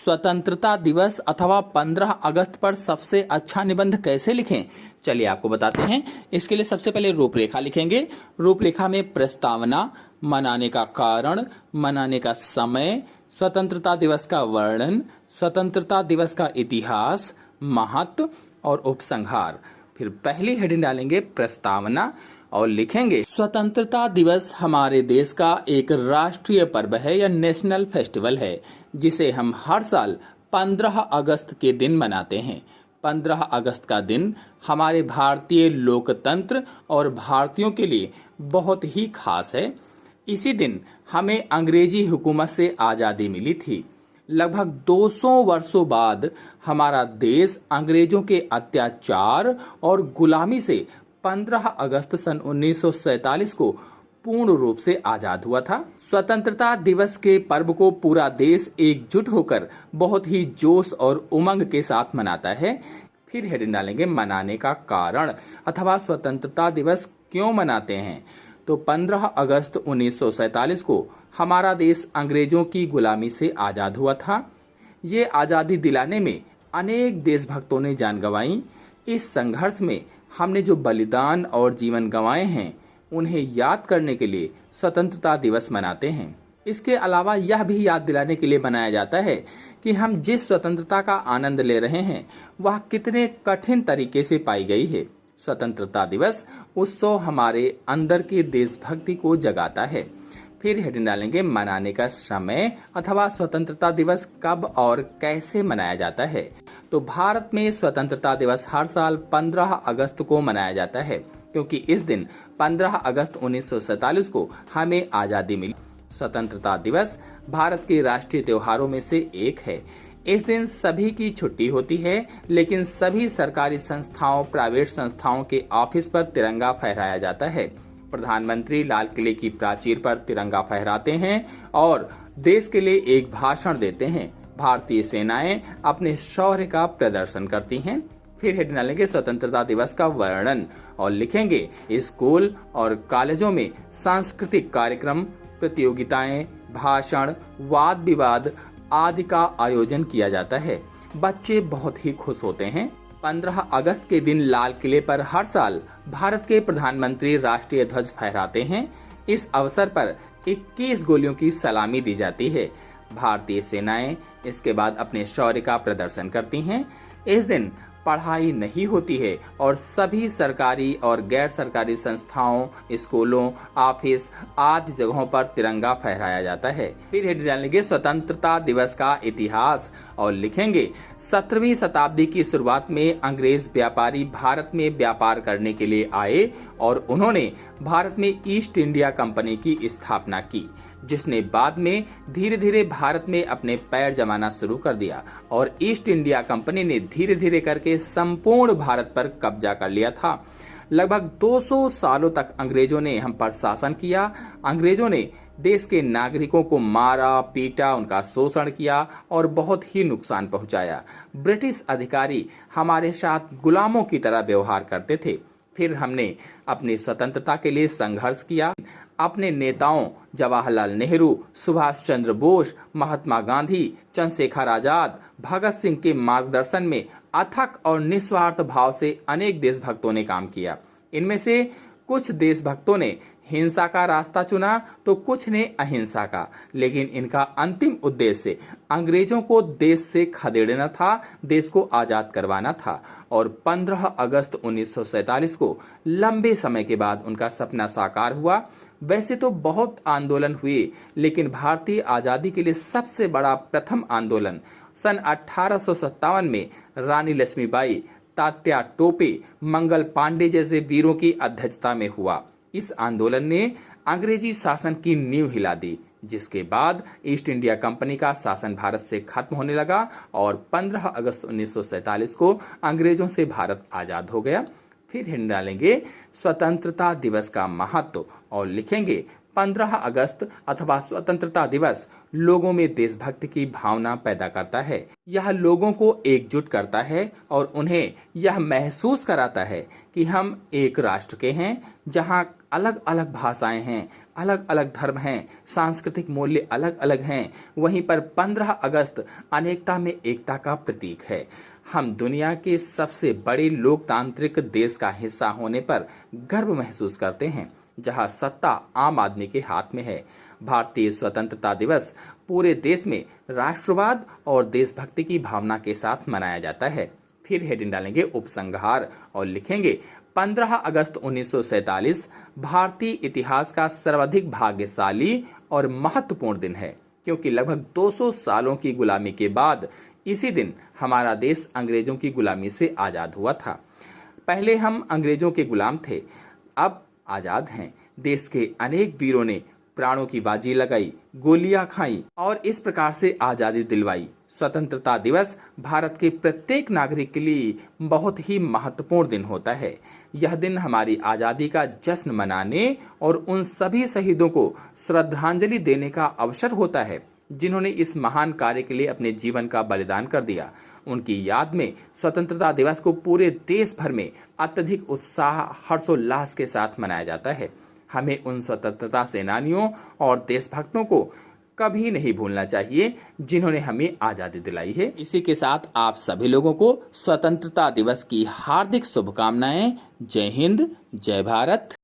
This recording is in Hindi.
स्वतंत्रता दिवस अथवा 15 अगस्त पर सबसे अच्छा निबंध कैसे लिखें, चलिए आपको बताते हैं। इसके लिए सबसे पहले रूपरेखा लिखेंगे। रूपरेखा में प्रस्तावना, मनाने का कारण, मनाने का समय, स्वतंत्रता दिवस का वर्णन, स्वतंत्रता दिवस का इतिहास, महत्व और उपसंहार। फिर पहली हेडिंग डालेंगे प्रस्तावना और लिखेंगे स्वतंत्रता दिवस हमारे देश का एक राष्ट्रीय पर्व है या नेशनल फेस्टिवल है, जिसे हम हर साल 15 अगस्त के दिन मनाते हैं। 15 अगस्त का दिन हमारे भारतीय लोकतंत्र और भारतीयों के लिए बहुत ही खास है। इसी दिन हमें अंग्रेजी हुकूमत से आज़ादी मिली थी। लगभग 200 वर्षों बाद हमारा देश अंग्रेजों के अत्याचार और गुलामी से 15 अगस्त सन 1947 को पूर्ण रूप से आजाद हुआ था। स्वतंत्रता दिवस के पर्व को पूरा देश एकजुट होकर बहुत ही जोश और उमंग के साथ मनाता है। फिर हेडिंग डालेंगे मनाने का कारण अथवा स्वतंत्रता दिवस क्यों मनाते हैं। तो 15 अगस्त 1947 को हमारा देश अंग्रेजों की गुलामी से आज़ाद हुआ था। ये आज़ादी दिलाने में अनेक देशभक्तों ने जान गंवाई। इस संघर्ष में हमने जो बलिदान और जीवन गंवाए हैं, उन्हें याद करने के लिए स्वतंत्रता दिवस मनाते हैं। इसके अलावा यह भी याद दिलाने के लिए मनाया जाता है कि हम जिस स्वतंत्रता का आनंद ले रहे हैं वह कितने कठिन तरीके से पाई गई है। स्वतंत्रता दिवस उत्सव हमारे अंदर की देशभक्ति को जगाता है। फिर हेडिंग डालेंगे मनाने का समय अथवा स्वतंत्रता दिवस कब और कैसे मनाया जाता है। तो भारत में स्वतंत्रता दिवस हर साल 15 अगस्त को मनाया जाता है, क्योंकि इस दिन 15 अगस्त 1947 को हमें आज़ादी मिली। स्वतंत्रता दिवस भारत के राष्ट्रीय त्योहारों में से एक है। इस दिन सभी की छुट्टी होती है, लेकिन सभी सरकारी संस्थाओं, प्राइवेट संस्थाओं के ऑफिस पर तिरंगा फहराया जाता है। प्रधानमंत्री लाल किले की प्राचीर पर तिरंगा फहराते हैं और देश के लिए एक भाषण देते हैं। भारतीय सेनाएं अपने शौर्य का प्रदर्शन करती हैं। फिर हेडिंग डालेंगे स्वतंत्रता दिवस का वर्णन और लिखेंगे स्कूल और कॉलेजों में सांस्कृतिक कार्यक्रम, प्रतियोगिताएं, भाषण, वाद विवाद आदि का आयोजन किया जाता है। बच्चे बहुत ही खुश होते हैं। 15 अगस्त के दिन लाल किले पर हर साल भारत के प्रधानमंत्री राष्ट्रीय ध्वज फहराते हैं। इस अवसर पर 21 गोलियों की सलामी दी जाती है। भारतीय सेनाएं इसके बाद अपने शौर्य का प्रदर्शन करती हैं। इस दिन पढ़ाई नहीं होती है और सभी सरकारी और गैर सरकारी संस्थाओं, स्कूलों, ऑफिस आदि जगहों पर तिरंगा फहराया जाता है। फिर हेडिंग डालेंगे स्वतंत्रता दिवस का इतिहास और लिखेंगे 17वीं शताब्दी की शुरुआत में अंग्रेज व्यापारी भारत में व्यापार करने के लिए आए और उन्होंने भारत में ईस्ट इंडिया कंपनी की स्थापना की, जिसने बाद में धीरे धीरे भारत में अपने पैर जमाना शुरू कर दिया और ईस्ट इंडिया कंपनी ने धीरे धीरे करके संपूर्ण भारत पर कब्जा कर लिया था। लगभग 200 सालों तक अंग्रेजों ने हम पर शासन किया। अंग्रेजों ने देश के नागरिकों को मारा, पीटा, उनका शोषण किया और बहुत ही नुकसान पहुंचाया। ब्रिटिश अधिकारी हमारे साथ गुलामों की तरह व्यवहार करते थे। फिर हमने अपनी स्वतंत्रता के लिए संघर्ष किया। अपने नेताओं जवाहरलाल नेहरू, सुभाष चंद्र बोस, महात्मा गांधी, चंद्रशेखर आजाद, भगत सिंह के मार्गदर्शन में अथक और निस्वार्थ भाव से अनेक देशभक्तों ने काम किया। इनमें से कुछ देशभक्तों ने हिंसा का रास्ता चुना तो कुछ ने अहिंसा का, लेकिन इनका अंतिम उद्देश्य अंग्रेजों को देश से खदेड़ना था, देश को आजाद करवाना था। और 15 अगस्त 1947 को लंबे समय के बाद उनका सपना साकार हुआ। वैसे तो बहुत आंदोलन हुए, लेकिन भारतीय आज़ादी के लिए सबसे बड़ा प्रथम आंदोलन सन 1857 में रानी लक्ष्मीबाई, तात्या टोपे, मंगल पांडे जैसे वीरों की अध्यक्षता में हुआ। इस आंदोलन ने अंग्रेजी शासन की नींव हिला दी, जिसके बाद ईस्ट इंडिया कंपनी का शासन भारत से खत्म होने लगा और 15 अगस्त 1947 को अंग्रेजों से भारत आजाद हो गया। फिर हेडिंग डालेंगे स्वतंत्रता दिवस का महत्व और लिखेंगे 15 अगस्त अथवा स्वतंत्रता दिवस लोगों में देशभक्ति की भावना पैदा करता है। यह लोगों को एकजुट करता है और उन्हें यह महसूस कराता है कि हम एक राष्ट्र के हैं, जहां अलग अलग भाषाएं हैं, अलग अलग धर्म हैं, सांस्कृतिक मूल्य अलग अलग हैं, वहीं पर 15 अगस्त अनेकता में एकता का प्रतीक है। हम दुनिया के सबसे बड़े लोकतांत्रिक देश का हिस्सा होने पर गर्व महसूस करते हैं, जहां सत्ता आम आदमी के हाथ में है। भारतीय स्वतंत्रता दिवस पूरे देश में राष्ट्रवाद और देशभक्ति की भावना के साथ मनाया जाता है। फिर हेडिंग डालेंगे उपसंहार और लिखेंगे 15 अगस्त 1947 भारतीय इतिहास का सर्वाधिक भाग्यशाली और महत्वपूर्ण दिन है, क्योंकि लगभग 200 सालों की गुलामी के बाद इसी दिन हमारा देश अंग्रेजों की गुलामी से आज़ाद हुआ था। पहले हम अंग्रेजों के गुलाम थे, अब आज़ाद हैं। देश के अनेक वीरों ने प्राणों की बाजी लगाई, गोलियां खाई और इस प्रकार से आज़ादी दिलवाई। स्वतंत्रता दिवस भारत के प्रत्येक नागरिक के लिए बहुत ही महत्वपूर्ण दिन होता है। यह दिन हमारी आज़ादी का जश्न मनाने और उन सभी शहीदों को श्रद्धांजलि देने का अवसर होता है, जिन्होंने इस महान कार्य के लिए अपने जीवन का बलिदान कर दिया। उनकी याद में स्वतंत्रता दिवस को पूरे देश भर में अत्यधिक उत्साह, हर्षोल्लास के साथ मनाया जाता है। हमें उन स्वतंत्रता सेनानियों और देशभक्तों को कभी नहीं भूलना चाहिए, जिन्होंने हमें आज़ादी दिलाई है। इसी के साथ आप सभी लोगों को स्वतंत्रता दिवस की हार्दिक शुभकामनाएं। जय हिंद, जय भारत।